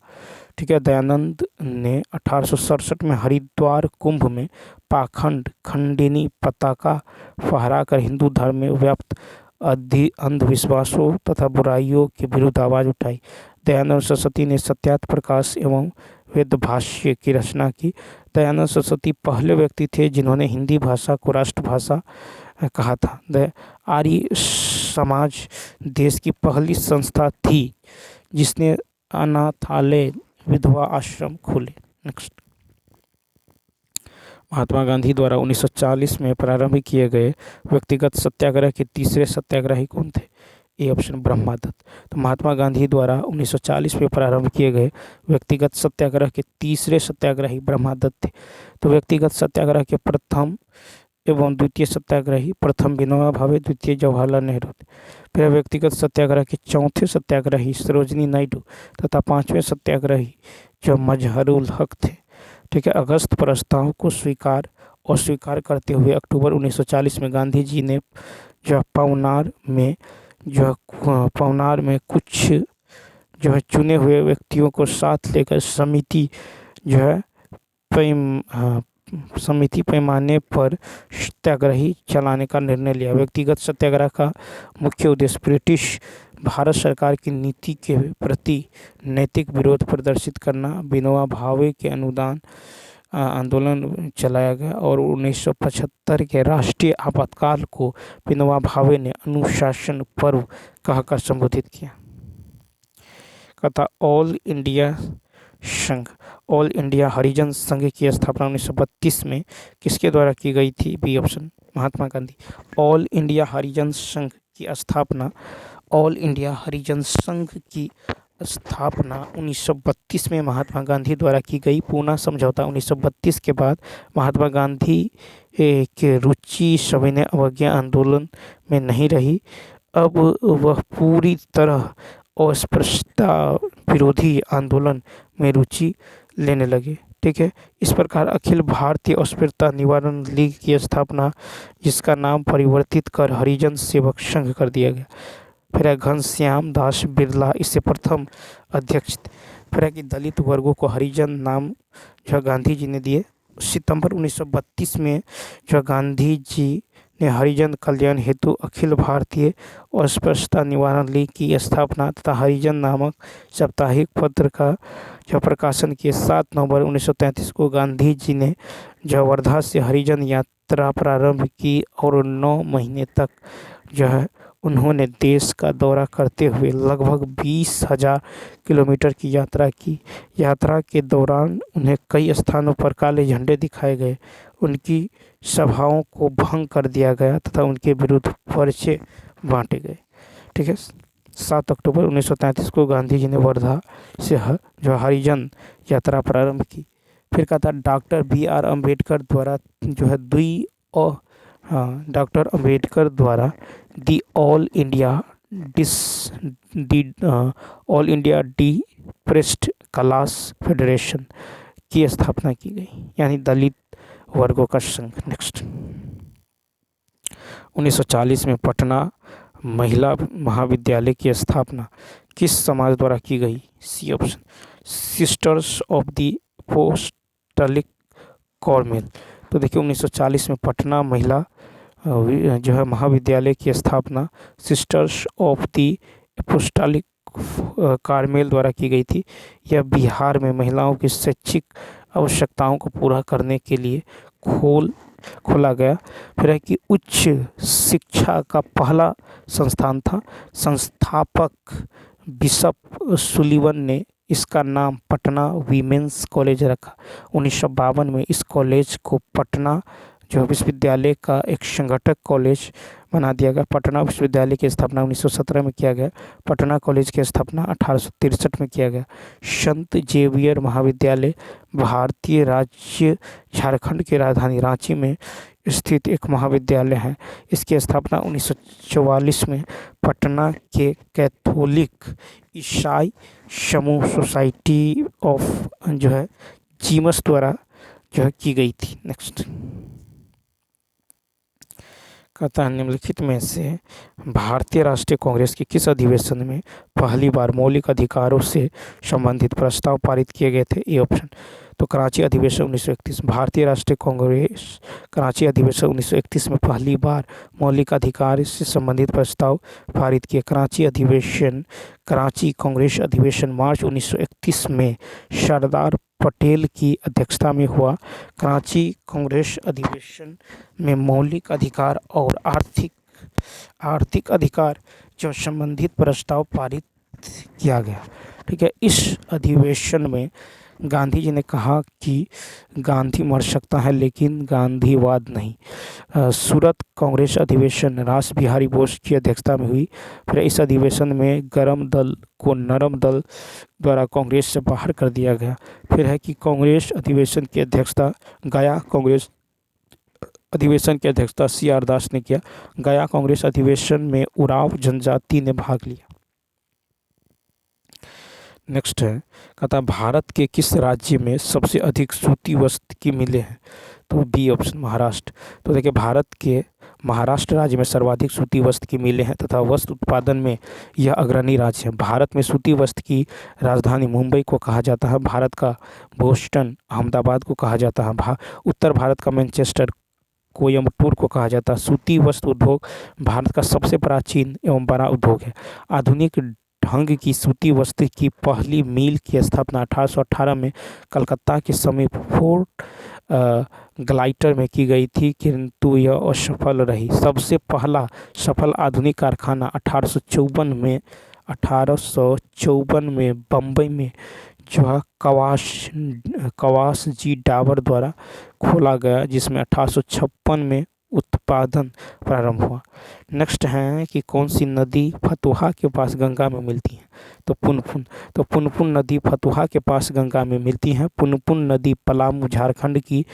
ठीक है, दयानंद ने 1867 में हरिद्वार कुंभ में पाखंड खंडिनी पताका फहराकर हिंदू धर्म में व्याप्त अंधविश्वासों तथा बुराइयों के विरुद्ध आवाज़ उठाई। दयानंद सरस्वती ने सत्यार्थ प्रकाश एवं वेद भाष्य की रचना की। दयानंद सरस्वती पहले व्यक्ति थे जिन्होंने हिंदी भाषा को राष्ट्रभाषा कहा था। आर्य समाज देश की पहली संस्था थी जिसने अनाथालय विधवा आश्रम खोले। नेक्स्ट, महात्मा गांधी द्वारा 1940 में प्रारंभ किए गए व्यक्तिगत सत्याग्रह के तीसरे सत्याग्रही कौन थे? A option Brahmadatt. तो महात्मा गांधी द्वारा 1940 में प्रारंभ किए गए व्यक्तिगत सत्याग्रह के तीसरे सत्याग्रही ब्रह्मादत्त थे। तो व्यक्तिगत सत्याग्रह के प्रथम एवं द्वितीय सत्याग्रही, प्रथम विनोबा भावे, द्वितीय जवाहरलाल नेहरू थे। फिर व्यक्तिगत सत्याग्रह के चौथे सत्याग्रही सरोजिनी नायडू तथा पांचवें सत्याग्रही जो मजहरुल हक थे। ठीक है, अगस्त प्रस्ताव को अस्वीकार करते हुए अक्टूबर 1940 में गांधी जी ने जो पवनार में कुछ जो है चुने हुए व्यक्तियों को साथ लेकर समिति पैमाने पर सत्याग्रही चलाने का निर्णय लिया। व्यक्तिगत सत्याग्रह का मुख्य उद्देश्य ब्रिटिश भारत सरकार की नीति के प्रति नैतिक विरोध प्रदर्शित करना। विनोबा भावे के अनुदान आंदोलन चलाया गया और 1975 के राष्ट्रीय आपातकाल को विनोबा भावे ने अनुशासन पर्व कहकर संबोधित किया। कथा ऑल इंडिया हरिजन संघ की स्थापना 1932 में किसके द्वारा की गई थी? B option Mahatma Gandhi. All India हरिजन संघ की स्थापना 1932 में महात्मा गांधी द्वारा की गई। पूना समझौता 1932 के बाद महात्मा गांधी के रुचि सविनय अवज्ञा आंदोलन में नहीं रही। अब वह पूरी तरह अस्पृश्यता विरोधी आंदोलन में रुचि लेने लगे। ठीक है, इस प्रकार अखिल भारतीय अस्पृश्यता निवारण लीग की स्थापना, जिसका नाम परिवर्तित कर हरिजन सेवक संघ कर दिया गया। फिर घनश्याम दास बिरला इससे प्रथम अध्यक्ष थे। फिर कि दलित वर्गों को हरिजन नाम जो गांधी जी ने दिए। सितंबर 1932 में जो गांधी जी ने हरिजन कल्याण हेतु अखिल भारतीय अस्पृश्यता निवारण लीग की स्थापना तथा हरिजन नामक साप्ताहिक पत्र का जो प्रकाशन किए। 7 नवंबर 1933 को गांधी जी ने जो वर्धा से हरिजन यात्रा प्रारंभ की और 9 महीने तक जो है उन्होंने देश का दौरा करते हुए लगभग 20,000 किलोमीटर की यात्रा की। यात्रा के दौरान उन्हें कई स्थानों पर काले झंडे दिखाए गए, उनकी सभाओं को भंग कर दिया गया तथा उनके विरुद्ध पर्चे बांटे गए। ठीक है, 7 अक्टूबर 1933 को गांधी जी ने वर्धा से जो हरिजन यात्रा प्रारंभ की। फिर कहा था डॉक्टर B.R. अम्बेडकर द्वारा जो है डॉक्टर अम्बेडकर द्वारा the all India depressed class federation की स्थापना की गई, यानी दलित वर्गों का संघ। नेक्स्ट 1940 में पटना महिला महाविद्यालय की स्थापना किस समाज द्वारा की गई? C option sisters of the apostolic Carmel. तो देखिए 1940 में पटना महिला जो है महाविद्यालय की स्थापना sisters of the apostolic Carmel द्वारा की गई थी। यह बिहार में महिलाओं की शैक्षिक आवश्यकताओं को पूरा करने के लिए खोला गया। फिर है कि उच्च शिक्षा का पहला संस्थान था। संस्थापक बिशप सुलिवन ने इसका नाम पटना वीमेंस कॉलेज रखा। 1952 में इस कॉलेज को पटना जो विश्वविद्यालय का एक संघटक कॉलेज बना दिया गया। पटना विश्वविद्यालय की स्थापना 1917 में किया गया। पटना कॉलेज की स्थापना 1863 में किया गया। संत जेवियर महाविद्यालय भारतीय राज्य झारखंड की राजधानी रांची में स्थित एक महाविद्यालय है। इसकी स्थापना 1944 में पटना के कैथोलिक ईसाई समूह सोसाइटी ऑफ जो है जीमस द्वारा जो है की गई थी। नेक्स्ट कहता है निम्नलिखित में से भारतीय राष्ट्रीय कांग्रेस के किस अधिवेशन में पहली बार मौलिक अधिकारों से संबंधित प्रस्ताव पारित किए गए थे? ए ऑप्शन तो कराची अधिवेशन 1931। भारतीय राष्ट्रीय कांग्रेस कराची अधिवेशन 1931 में पहली बार मौलिक अधिकार से संबंधित प्रस्ताव पारित किए। कराची कांग्रेस अधिवेशन मार्च 1931 में सरदार पटेल की अध्यक्षता में हुआ। कराची कांग्रेस अधिवेशन में मौलिक अधिकार और आर्थिक अधिकार जो संबंधित प्रस्ताव पारित किया गया। ठीक है, इस अधिवेशन में गांधी जी ने कहा कि गांधी मर सकता है लेकिन गांधीवाद नहीं। सूरत कांग्रेस अधिवेशन रास बिहारी बोस की अध्यक्षता में हुई। फिर इस अधिवेशन में गरम दल को नरम दल द्वारा कांग्रेस से बाहर कर दिया गया। फिर है कि कांग्रेस अधिवेशन की अध्यक्षता गया कांग्रेस अधिवेशन की अध्यक्षता CR दास ने किया। गया कांग्रेस अधिवेशन में उरांव जनजाति ने भाग लिया। नेक्स्ट है, कहता भारत के किस राज्य में सबसे अधिक सूती वस्त्र की मिलें हैं? तो बी ऑप्शन महाराष्ट्र। तो देखिए भारत के महाराष्ट्र राज्य में सर्वाधिक सूती वस्त्र की मिलें हैं तथा वस्त्र उत्पादन में यह अग्रणी राज्य है। भारत में सूती वस्त्र की राजधानी मुंबई को कहा जाता है। भारत का बोस्टन अहमदाबाद को कहा जाता है। उत्तर भारत का मैनचेस्टर कोयम्बटूर को कहा जाता है। सूती वस्त्र उद्योग भारत का सबसे प्राचीन एवं बड़ा उद्योग है। आधुनिक ढंग की सूती वस्त्र की पहली मिल की स्थापना 1818 में कलकत्ता के समीप फोर्ट ग्लाइटर में की गई थी, किंतु यह असफल रही। सबसे पहला सफल आधुनिक कारखाना 1854 में बम्बई में जो है कवास जी डाबर द्वारा खोला गया, जिसमें 1856 में उत्पादन प्रारंभ हुआ। नेक्स्ट है कि कौन सी नदी फतुहा के पास गंगा में मिलती है? तो पुनपुन। तो पुनपुन नदी फतुहा के पास गंगा में मिलती है। पुनपुन नदी पलामू झारखंड की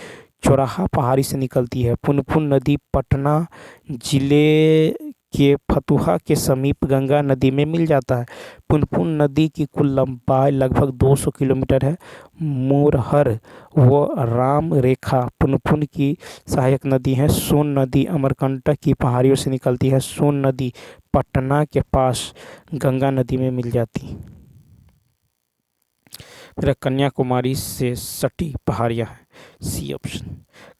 चौराहा पहाड़ी से निकलती है। पुनपुन नदी पटना जिले के फतुहा के समीप गंगा नदी में मिल जाता है। पुनपुन नदी की कुल लंबाई लगभग 200 किलोमीटर है। मोरहर व राम रेखा पुनपुन की सहायक नदी है। सोन नदी अमरकंटक की पहाड़ियों से निकलती है। सोन नदी पटना के पास गंगा नदी में मिल जाती है। फिर कन्याकुमारी से सटी पहाड़ियाँ हैं, सी ऑप्शन।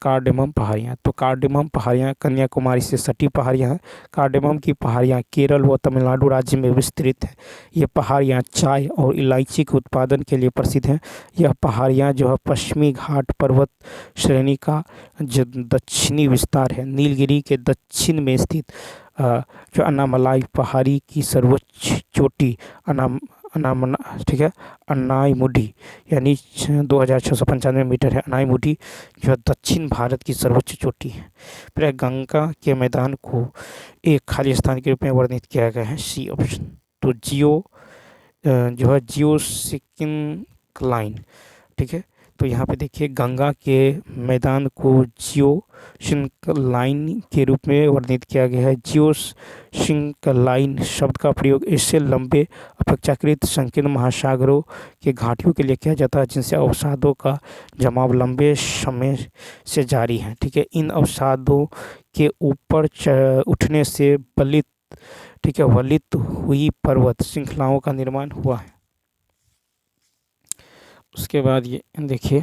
कार्डेमम पहाड़ियाँ, तो कार्डेमम पहाड़ियाँ कन्याकुमारी से सटी पहाड़ियाँ हैं। कार्डेमम की पहाड़ियाँ केरल व तमिलनाडु राज्य में विस्तृत हैं। ये पहाड़ियाँ चाय और इलायची के उत्पादन के लिए प्रसिद्ध हैं। यह पहाड़ियाँ जो है पश्चिमी घाट पर्वत श्रेणी का जो दक्षिणी विस्तार है। नीलगिरी के दक्षिण में स्थित जो अन्नामलाई पहाड़ी की सर्वोच्च चोटी ठीक है अन्नाईमुडी यानी 2695 मीटर है। अन्नाईमुडी जो है दक्षिण भारत की सर्वोच्च चोटी है। फिर गंगा के मैदान को एक खाली स्थान के रूप में वर्णित किया गया है, सी ऑप्शन। तो जो है जियो सिंक्लाइन, ठीक है। तो यहाँ पे देखिए गंगा के मैदान को जियो सिंक्लाइन के रूप में वर्णित किया गया है। जियो सिंक्लाइन शब्द का प्रयोग ऐसे लंबे अपेक्षाकृत संकीर्ण महासागरों के घाटियों के लिए किया जाता है जिनसे अवसादों का जमाव लंबे समय से जारी है, ठीक है। इन अवसादों के ऊपर उठने से वलित हुई पर्वत श्रृंखलाओं का निर्माण हुआ है। उसके बाद ये देखिए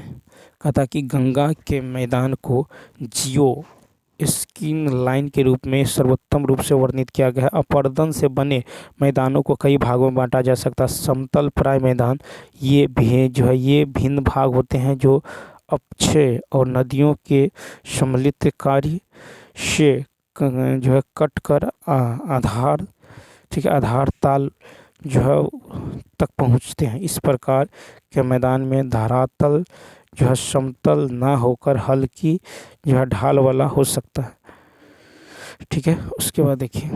कहता कि गंगा के मैदान को जियो स्किन लाइन के रूप में सर्वोत्तम रूप से वर्णित किया गया है। अपर्दन से बने मैदानों को कई भागों में बांटा जा सकता है। समतल प्राय मैदान ये भिन्न भाग होते हैं जो अपक्षय और नदियों के सम्मिलित कार्य से जो है कट कर आधार ताल जो है तक पहुंचते हैं। इस प्रकार के मैदान में धरातल जो है समतल ना होकर हल्की जो है ढाल वाला हो सकता है, ठीक है। उसके बाद देखिए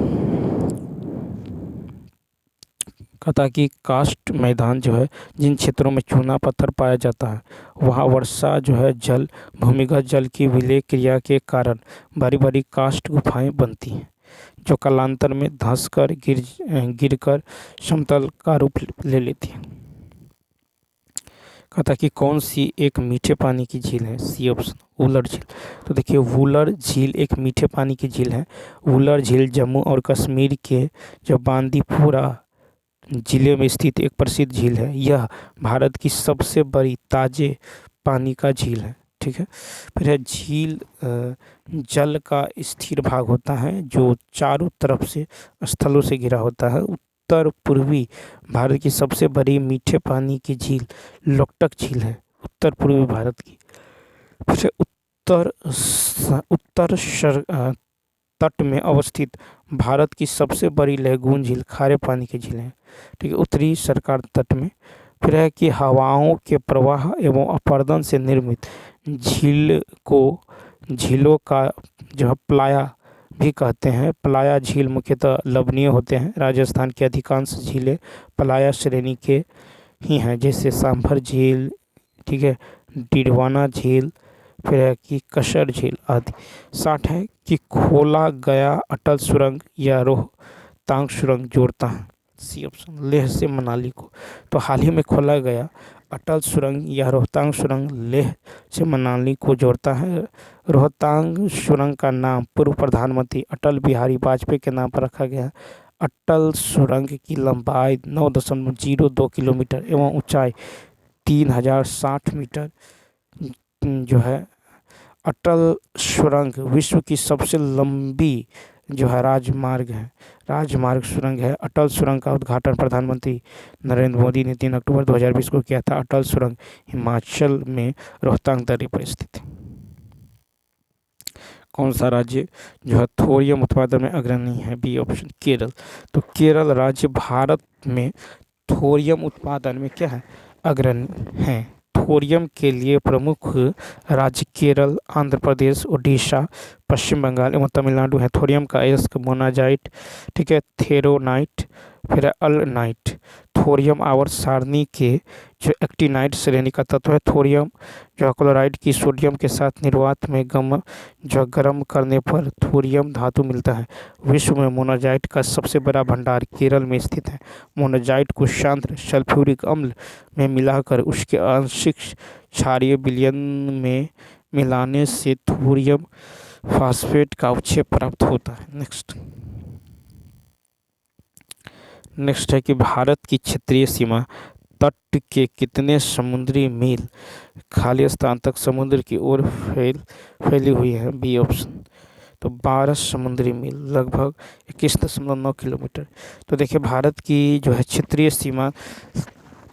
कहता कि कास्ट मैदान जो है जिन क्षेत्रों में चूना पत्थर पाया जाता है वहाँ वर्षा जो है जल भूमिगत जल की विलय क्रिया के कारण बड़ी बड़ी कास्ट गुफाएं बनती हैं जो कालांतर में धंस कर गिरकर समतल का रूप ले लेती है। कहता कि कौन सी एक मीठे पानी की झील है, सी ऑप्शन वुलर झील। तो देखिए वुलर झील एक मीठे पानी की झील है। वुलर झील जम्मू और कश्मीर के जो बांदीपुरा जिले में स्थित एक प्रसिद्ध झील है। यह भारत की सबसे बड़ी ताजे पानी का झील है, ठीक है। फिर है झील जल का स्थिर भाग होता है जो चारों तरफ से स्थलों से घिरा होता है। उत्तर पूर्वी भारत की सबसे बड़ी मीठे पानी की झील लोकटक झील है, उत्तर पूर्वी भारत की। फिर उत्तर तट में अवस्थित भारत की सबसे बड़ी लैगून झील खारे पानी की झील है, ठीक है, उत्तरी सरकार तट में। फिर है कि हवाओं के प्रवाह एवं अपरदन से निर्मित झीलों का जो है प्लाया भी कहते हैं। प्लाया झील मुख्यतः लवणीय होते हैं। राजस्थान की अधिकांश झीलें प्लाया श्रेणी के ही हैं, जैसे सांभर झील, ठीक है, डिडवाना झील, फिर है कि कसर झील आदि। 60 है कि खोला गया अटल सुरंग या रोहतांग सुरंग जोड़ता है, सी ऑप्शन, लेह से मनाली को। तो हाल ही में खोला गया अटल सुरंग या रोहतांग सुरंग लेह से मनाली को जोड़ता है। रोहतांग सुरंग का नाम पूर्व प्रधानमंत्री अटल बिहारी वाजपेयी के नाम पर रखा गया है। अटल सुरंग की लंबाई 9.02 किलोमीटर एवं ऊंचाई 3060 मीटर जो है। अटल सुरंग विश्व की सबसे लंबी जो है राजमार्ग सुरंग है। अटल सुरंग का उद्घाटन प्रधानमंत्री नरेंद्र मोदी ने 3 अक्टूबर 2020 को किया था। अटल सुरंग हिमाचल में रोहतांग दर्रे पर स्थित है। कौन सा राज्य जो है थोरियम उत्पादन में अग्रणी है, बी ऑप्शन, केरल। तो केरल राज्य भारत में थोरियम उत्पादन में क्या है, अग्रणी है। थोरियम के लिए प्रमुख राज्य केरल, आंध्र प्रदेश, उड़ीसा, पश्चिम बंगाल एवं तमिलनाडु है। थोरियम का अयस्क मोनाजाइट, ठीक है, थेरोनाइट, फिर अल्नाइट। थोरियम आवर्त सारणी के जो एक्टिनाइट श्रेणी का तत्व है। थोरियम जो क्लोराइड की सोडियम के साथ निर्वात में गर्म करने पर थोरियम धातु मिलता है। विश्व में मोनाजाइट का सबसे बड़ा भंडार केरल में स्थित है। मोनाजाइट को शांत सल्फ्यूरिक अम्ल में मिलाकर उसके आंशिक क्षारीय विलयन में मिलाने से थोरियम फास्फेट का अवक्षेप प्राप्त होता है। नेक्स्ट है कि भारत की क्षेत्रीय सीमा तट के कितने समुद्री मील खाली स्थान तक समुद्र की ओर फैली हुई है, बी ऑप्शन। तो 12 समुद्री मील, लगभग 21.9 किलोमीटर। तो देखिए भारत की जो है क्षेत्रीय सीमा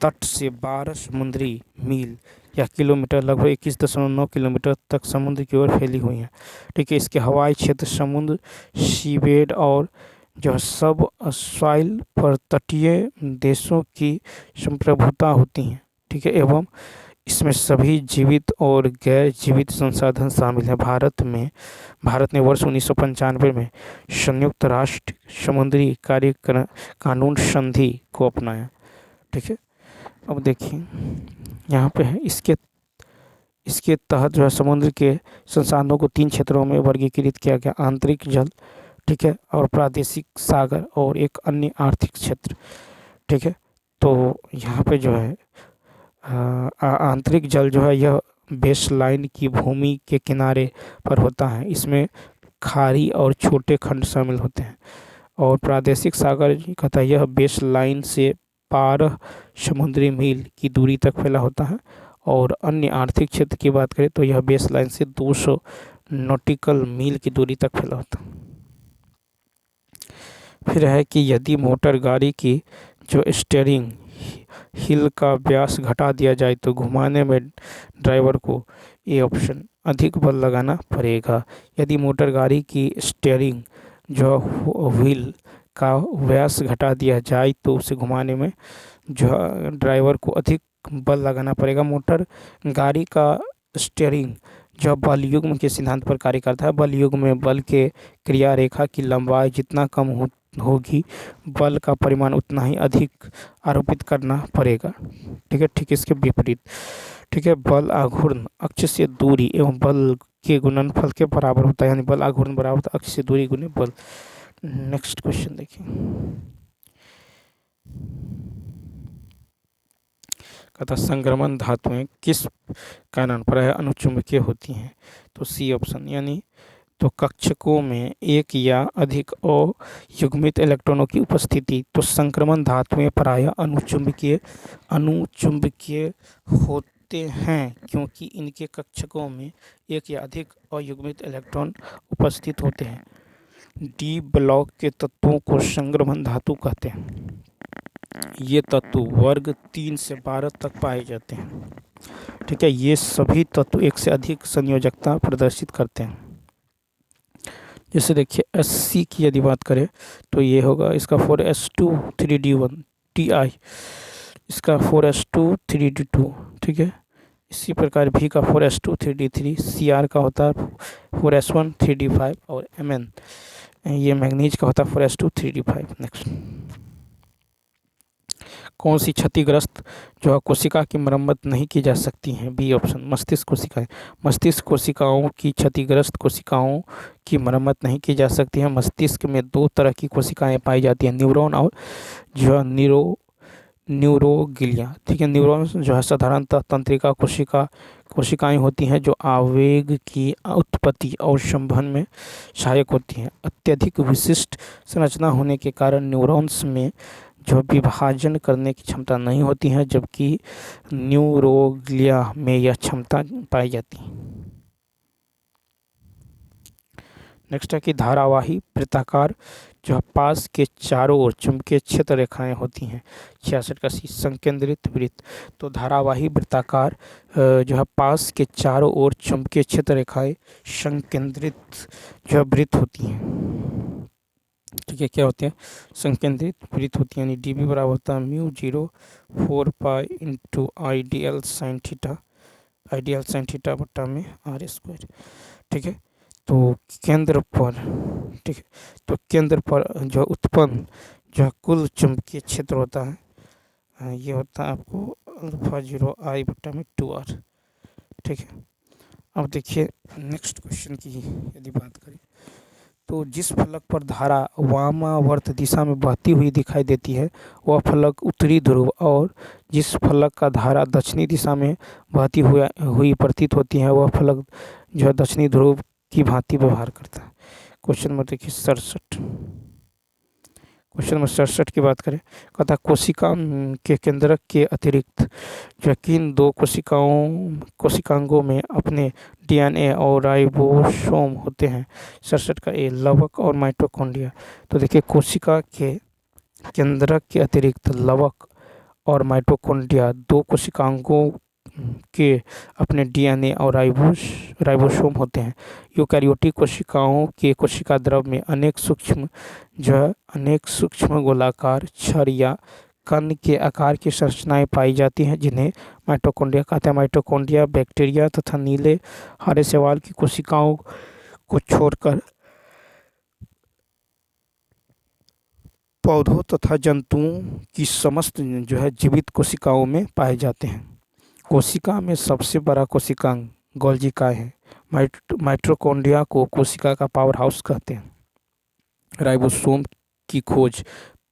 तट से 12 समुद्री मील या किलोमीटर, लगभग 21.9 किलोमीटर तक समुद्र की ओर फैली हुई है। ठीक है, इसके हवाई क्षेत्र समुद्र, सीबेड और जो सब सॉइल पर तटीय देशों की संप्रभुता होती हैं। ठीक है, एवं इसमें सभी जीवित और गैर जीवित संसाधन शामिल हैं। भारत ने वर्ष 1995 में संयुक्त राष्ट्र समुद्री कार्य कानून संधि को अपनाया। ठीक है, अब देखिए यहाँ पे है इसके तहत जो है समुद्र के संसाधनों को 3 क्षेत्रों में वर्गीकृत किया गया, आंतरिक जल, ठीक है, और प्रादेशिक सागर और एक अन्य आर्थिक क्षेत्र। ठीक है, तो यहाँ पे जो है आंतरिक जल जो है यह बेसलाइन की भूमि के किनारे पर होता है। इसमें खाड़ी और छोटे खंड शामिल होते हैं। और प्रादेशिक सागर कहता है यह बेसलाइन से 12 समुद्री मील की दूरी तक फैला होता है। और अन्य आर्थिक क्षेत्र की बात करें तो यह बेसलाइन से 200 नॉटिकल मील की दूरी तक फैला होता है। फिर है कि यदि मोटर गाड़ी की जो स्टीयरिंग हिल का व्यास घटा दिया जाए तो घुमाने में ड्राइवर को, ये ऑप्शन, अधिक बल लगाना पड़ेगा। यदि मोटर गाड़ी की स्टीयरिंग जो व्हील का व्यास घटा दिया जाए तो उसे घुमाने में जो ड्राइवर को अधिक बल लगाना पड़ेगा। मोटर गाड़ी का स्टीयरिंग जो बल युग्म के सिद्धांत पर कार्य करता है। बल युग्म में बल के क्रिया रेखा की लंबाई जितना कम होगी, बल का परिमाण उतना ही अधिक आरोपित करना पड़ेगा। ठीक है, ठीक इसके विपरीत। ठीक है, बल आघूर्ण अक्ष से दूरी एवं बल के गुणनफल के बराबर होता है, यानी बल आघूर्ण बराबर होता है अक्ष से दूरी गुने बल। नेक्स्ट क्वेश्चन देखिए, कहता संक्रमण धातुएं किस कारण प्रायः अनुचुंबकीय होती हैं? तो सी ऑप्शन, यानी तो कक्षकों में एक या अधिक अयुग्मित इलेक्ट्रॉनों की उपस्थिति। तो संक्रमण धातुएं प्रायः अनुचुंबकीय होते हैं क्योंकि इनके कक्षकों में एक या अधिक अयुग्मित इलेक्ट्रॉन उपस्थित होते हैं। डी ब्लॉक के तत्वों को संक्रमण धातु कहते हैं। ये तत्व वर्ग 3 से 12 तक पाए जाते हैं। ठीक है, ये सभी तत्व एक से अधिक संयोजकता प्रदर्शित करते हैं। जैसे देखिए Sc की यदि बात करें तो ये होगा इसका 4s2 3d1 Ti। इसका 4s2 3d2, ठीक है। इसी प्रकार भी का 4s2 3d3, Cr का होता है 4s1 3d5 और Mn ये मैग्नीज का होता है 4s2 3d5। नेक्स्ट, कौन सी क्षतिग्रस्त जो है कोशिका की मरम्मत नहीं की जा सकती है? बी ऑप्शन मस्तिष्क कोशिकाएं। मस्तिष्क कोशिकाओं की क्षतिग्रस्त कोशिकाओं की मरम्मत नहीं की जा सकती है। मस्तिष्क में दो तरह की कोशिकाएं पाई जाती हैं, न्यूरॉन और जो है न्यूरोगिलिया, ठीक है। न्यूरॉन जो है साधारणतः तंत्रिका कोशिकाएं होती हैं जो आवेग की उत्पत्ति और संवहन में सहायक होती हैं। अत्यधिक विशिष्ट संरचना होने के कारण न्यूरॉन्स में जो विभाजन करने की क्षमता नहीं होती है, जबकि न्यूरोग्लिया में यह क्षमता पाई जाती है। नेक्स्ट है कि धारावाही वृत्ताकार जो पास के चारों ओर चुंबकीय क्षेत्र रेखाएं होती हैं। 66 का सी संकेंद्रित वृत्त। तो धारावाही वृत्ताकार जो है पास के चारों ओर चुंबकीय क्षेत्र रेखाएं संकेंद्रित जो वृत्त होती हैं, ठीक है। क्या होती है? संकेंद्रित वृत्त होती है। यानी dB बराबर होता है mu 0 4 pi into ideal sine theta बट्टा में r², ठीक है। तो केंद्र पर, ठीक है, तो केंद्र पर जो उत्पन्न जो कुल चुंबकीय क्षेत्र होता है ये होता है आपको अल्फा 0 I बट्टा में 2r, ठीक है। अब देखिए नेक्स्ट क्वेश्चन की यदि बात करें तो जिस फलक पर धारा वामावर्त दिशा में बहती हुई दिखाई देती है वह फलक उत्तरी ध्रुव, और जिस फलक का धारा दक्षिणी दिशा में बहती हुई प्रतीत होती है वह फलक जो है दक्षिणी ध्रुव की भांति व्यवहार करता है। क्वेश्चन नंबर देखिए 67। क्वेश्चन नंबर 67 की बात करें, कहता कोशिका के केंद्रक के अतिरिक्त जो किन दो कोशिकांगों में अपने DNA और राइबोसोम होते हैं? 67 का ए लवक और माइटोकॉन्ड्रिया। तो देखिए कोशिका के केंद्रक के अतिरिक्त लवक और माइटोकॉन्ड्रिया दो कोशिकांगों के अपने DNA और राइबोसोम होते हैं। यूकैरियोटिक कोशिकाओं के कोशिका द्रव में अनेक सूक्ष्म गोलाकार छड़ या कण के आकार की संरचनाएं पाई जाती हैं जिन्हें माइटोकॉन्ड्रिया कहते हैं। माइटोकॉन्ड्रिया बैक्टीरिया तथा नीले हरे शैवाल की कोशिकाओं को छोड़कर पौधों तथा जंतुओं की समस्त जो है जीवित कोशिकाओं में पाए जाते हैं। कोशिका में सबसे बड़ा कोशिकांग गोल्गी है। माइटोकॉन्ड्रिया को कोशिका का पावर हाउस कहते हैं। राइबोसोम की खोज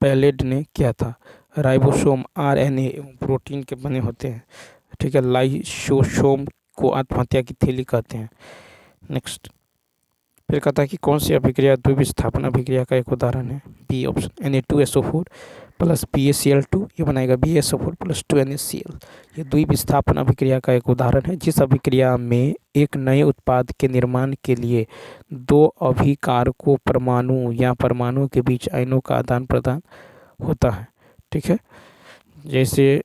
पैलेड ने किया था। राइबोसोम RNA एवं प्रोटीन के बने होते हैं, ठीक है। लाइसोसोम को आत्महत्या की थैली कहते हैं। नेक्स्ट, फिर कहता है कि कौन सी अभिक्रिया द्विविस्थापन अभिक्रिया का एक उदाहरण है? B option Na2SO4 plus BaCl2 ये बनाएगा BaSO4 प्लस 2NaCl। ये द्विविस्थापन अभिक्रिया का एक उदाहरण है जिस अभिक्रिया में एक नए उत्पाद के निर्माण के लिए दो अभिकारकों परमाणु या परमाणुओं के बीच आयनों का आदान प्रदान होता है, ठीक है। जैसे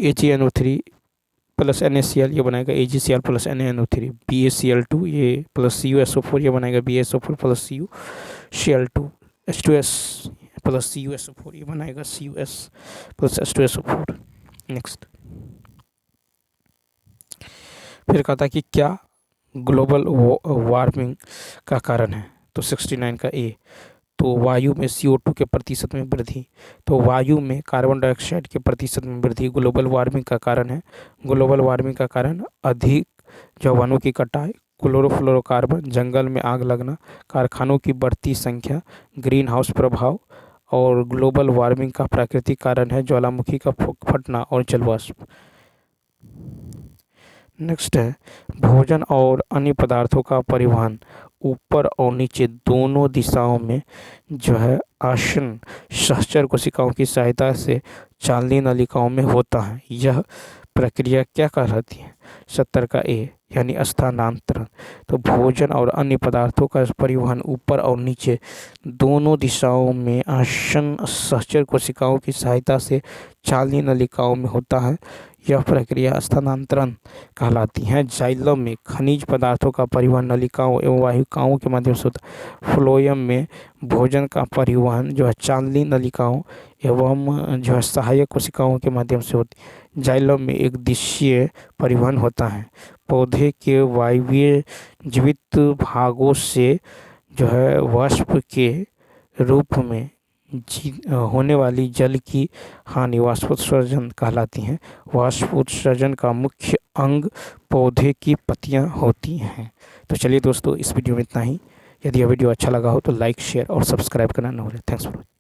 AgNO3 प्लस NaCl ये बनाएगा AgCl प्लस NaNO3। BaCl2 ये प्लस CuSO4 ये बनाएगा BaSO4 plus CuCl2। H2S plus CuSO4 ये बनाएगा CuS प्लस H2SO4। नेक्स्ट, फिर कहता है कि क्या ग्लोबल वार्मिंग का कारण है? तो 69 का ए, तो वायु में CO2 के प्रतिशत में वृद्धि। तो वायु में कार्बन डाइऑक्साइड के प्रतिशत में वृद्धि ग्लोबल वार्मिंग का कारण है। ग्लोबल वार्मिंग का कारण अधिक जो वनों की कटाई, क्लोरोफ्लोरोकार्बन, जंगल में आग लगना, कारखानों की बढ़ती संख्या, ग्रीन हाउस प्रभाव, और ग्लोबल वार्मिंग का प्राकृतिक कारण है ज्वालामुखी का फटना और जलवाष्प। नेक्स्ट है भोजन और अन्य पदार्थों का परिवहन ऊपर और नीचे दोनों दिशाओं में जो है आसन सहचर कोशिकाओं की सहायता से चालनी नलिकाओं में होता है। यह प्रक्रिया क्या कहलाती है? 70 का ए यानी स्थानांतरण। तो भोजन और अन्य पदार्थों का परिवहन ऊपर और नीचे दोनों दिशाओं में आसन सहचर कोशिकाओं की सहायता से चालनी नलिकाओं में होता है। यह प्रक्रिया स्थानांतरण कहलाती है। जाइलम में खनिज पदार्थों का परिवहन नलिकाओं एवं वाहिकाओं के माध्यम से होता है। फ्लोएम में भोजन का परिवहन जो है चांदनी नलिकाओं एवं जो है सहायक कोशिकाओं के माध्यम से होती है। जाइलम में एक दिशीय परिवहन होता है। पौधे के वायवीय जीवित भागों से जो है वाष्प के रूप में होने वाली जल की हानि वाष्पोत्सर्जन कहलाती है। वाष्पोत्सर्जन का मुख्य अंग पौधे की पत्तियां होती हैं। तो चलिए दोस्तों, इस वीडियो में इतना ही। यदि यह वीडियो अच्छा लगा हो तो लाइक, शेयर और सब्सक्राइब करना न भूलें। Thanks for watching.